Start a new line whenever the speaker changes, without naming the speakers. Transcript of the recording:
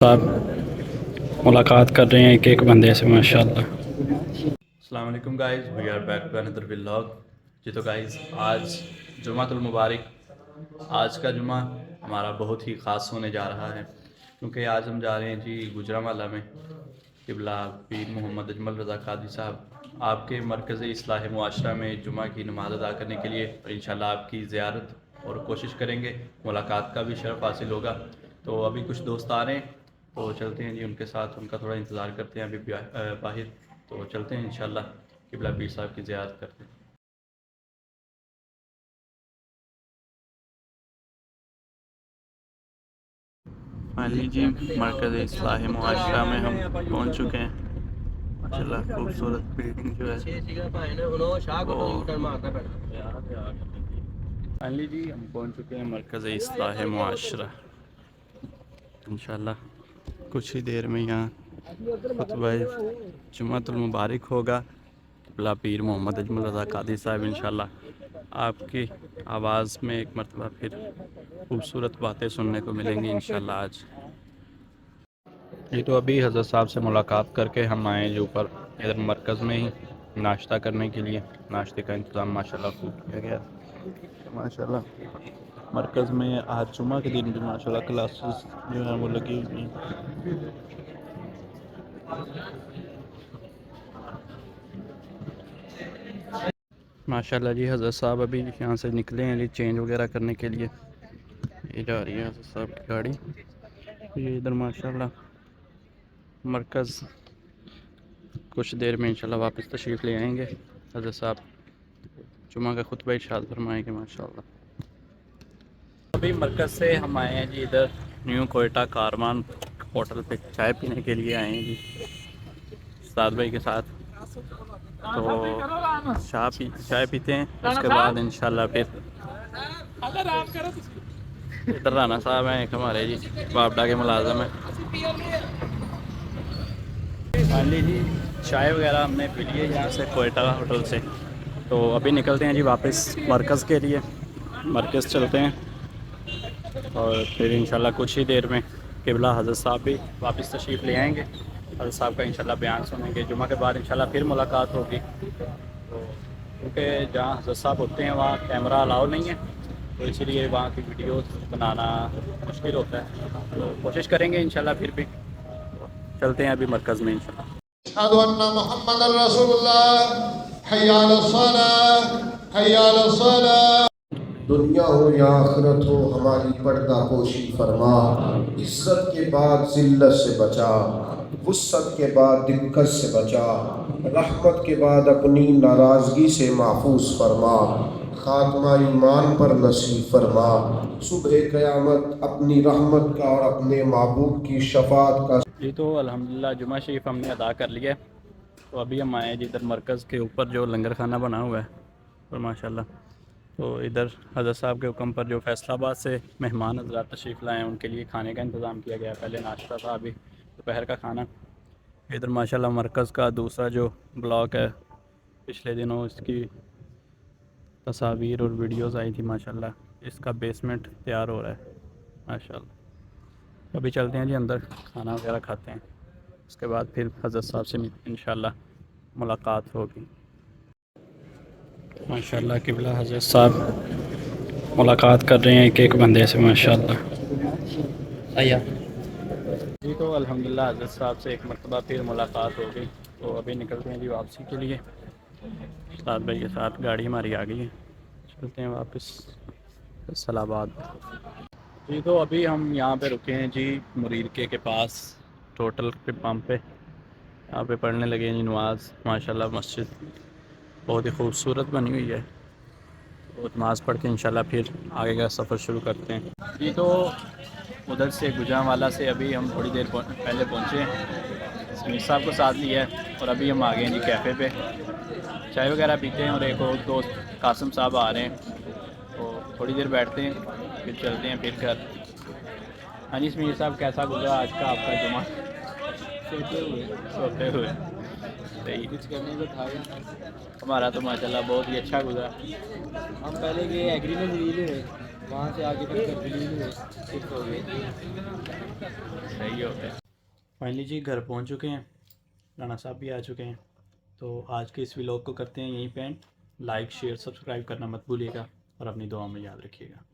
साहब मुलाकात कर रहे हैं एक एक बंदे से माशाल्लाह।
अस्सलाम वालेकुम guys, we are back to another vlog. जी तो गाइस, आज जुमातुल मुबारक। आज का जुमा हमारा बहुत ही ख़ास होने जा रहा है क्योंकि आज हम जा रहे हैं जी गुजरांवाला में क़िबला पीर मोहम्मद अजमल रज़ा कादी साहब आपके मरकज़ इस्लाह मुआशरा में जुमा की नमाज़ अदा करने के लिए, और इंशाल्लाह आपकी ज़ियारत और कोशिश करेंगे, मुलाकात का भी शर्फ़ हासिल होगा। तो अभी कुछ दोस्त आ रहे हैं तो चलते हैं जी उनके साथ, उनका थोड़ा इंतज़ार करते हैं अभी बाहर। तो चलते हैं इंशाल्लाह क़िबला पीर साहब की ज़ियारत करते हैं। फाइनली जी मरकज़ इस्लाह मुआशरा में हम पहुंच चुके हैं। माशाल्लाह खूबसूरत बिल्डिंग जो है फाइनली जी हम पहुंच चुके हैं मरकज़ इस्लाह मुआशरा। इंशाल्लाह कुछ ही देर में यहाँ खुतबा जुमातुल मुबारक होगा। क़िबला पीर मोहम्मद अजमल रज़ा कादी साहब इंशाल्लाह आपकी आवाज़ में एक मरतबा फिर खूबसूरत बातें सुनने को मिलेंगी इंशाल्लाह आज। ये तो अभी हज़रत साहब से मुलाकात करके हम आए जो ऊपर इधर मरकज़ में ही नाश्ता करने के लिए। नाश्ते का इंतज़ाम माशाल्लाह खूब किया गया माशाल्लाह। मरकज़ में आज जुमा के दिन भी माशाल्लाह क्लासेस जो हैं वो लगी हुई हैं। माशाल्लाह जी हज़रत साहब अभी यहाँ से निकले हैं जी चेंज वगैरह करने के लिए। ये जा रही है हज़रत साहब की गाड़ी। ये इधर माशाल्लाह मरकज़ कुछ देर में इंशाल्लाह वापस तशरीफ़ ले आएंगे। हज़रत साहब जुमा का खुतबा इरशाद फरमाएंगे माशाल्लाह। अभी मरकज़ से हम आए हैं जी इधर न्यू कोयटा कारवान होटल पे चाय पीने के लिए आए हैं जी उस्ताद भाई के साथ। तो चाय पीते हैं, उसके बाद इंशाल्लाह फिर इधर राना साहब हैं एक हमारे जी बापडा के मुलाजम हैं। फाइनली जी चाय वगैरह हमने पी ली है यहाँ से कोयटा होटल से। तो अभी निकलते हैं जी वापस मरकज़ के लिए। मरकज़ चलते हैं और फिर इंशाल्लाह कुछ ही देर में क़िबला हज़रत साहब भी वापस तशरीफ़ ले आएंगे। हज़रत साहब का इंशाल्लाह बयान सुनेंगे। जुमा के बाद इंशाल्लाह फिर मुलाकात होगी। तो क्योंकि जहाँ हज़रत साहब होते हैं वहाँ कैमरा अलाउ नहीं है, तो इसीलिए वहाँ की वीडियोस बनाना मुश्किल होता है। तो कोशिश करेंगे इंशाल्लाह फिर भी। चलते हैं अभी मरकज़ में इंशाल्लाह।
दुनिया हो या आखिरत हो हमारी पर्दा पोशी फरमा। इज्जत के बाद जिल्लत से बचा, वुस्सत के बाद दिक्कत से बचा, रहमत के बाद अपनी नाराज़गी से महफूज फरमा। खात्मा ईमान पर नसीब फरमा। सुबह क़यामत अपनी रहमत का और अपने महबूब की शफात का।
जी तो अल्हम्दुलिल्लाह जुमा शरीफ हमने अदा कर लिया। तो अभी हम आए जिधर मरकज़ के ऊपर जो लंगर खाना बना हुआ है और माशाल्लाह तो इधर हज़रत साहब के हुक्म पर जो फैसलाबाद से मेहमान हज़रात तशरीफ़ लाए हैं उनके लिए खाने का इंतज़ाम किया गया। पहले नाश्ता था, अभी दोपहर का खाना। इधर माशाल्लाह मरकज़ का दूसरा जो ब्लॉक है, पिछले दिनों इसकी तस्वीर और वीडियोस आई थी माशाल्लाह। इसका बेसमेंट तैयार हो रहा है माशाल्लाह। अभी चलते हैं जी अंदर, खाना वगैरह खाते हैं, उसके बाद फिर हज़रत साहब से इंशाल्लाह मुलाकात होगी
माशाल्लाह क़िबला हज़रत साहब मुलाकात कर रहे हैं एक एक बंदे से माशाल्लाह। आया
जी तो अल्हम्दुलिल्लाह हज़रत साहब से एक मरतबा फिर मुलाकात हो गई। तो अभी निकलते हैं जी वापसी के लिए। उस्ताद भाई के साथ गाड़ी हमारी आ गई है, चलते हैं वापस फैसलाबाद। जी तो अभी हम यहाँ पे रुके हैं जी मुरीदके के पास, टोटल के पंप पे। यहाँ पे पढ़ने लगे हैं जी नमाज़। माशाल्लाह मस्जिद बहुत ही खूबसूरत बनी हुई है। तो नमाज़ पढ़ के इंशाल्लाह फिर आगे का सफ़र शुरू करते हैं। जी तो उधर से गुजरांवाला से अभी हम थोड़ी देर पहले पहुँचे हैं। समीर साहब को साथ लिया है और अभी हम आ गए हैं जी कैफ़े पे, चाय वगैरह पीते हैं। और एक और दोस्त कासिम साहब आ रहे हैं, तो थोड़ी देर बैठते हैं फिर चलते हैं फिर घर। हाँ जी समीर साहब, कैसा गुजरा आज का आपका जुमा? सोते हुए सही।
कुछ करने को था ही।
हमारा तो माशाल्लाह बहुत ही अच्छा गुजरा।
हम पहले गए एग्री में मिली हुए, वहाँ से आगे शिफ्ट हो गए।
सही हो गया। फाइनली जी घर पहुंच चुके हैं, राना साहब भी आ चुके हैं। तो आज के इस व्लॉग को करते हैं यहीं पे एंड। लाइक शेयर सब्सक्राइब करना मत भूलिएगा और अपनी दुआ में याद रखिएगा।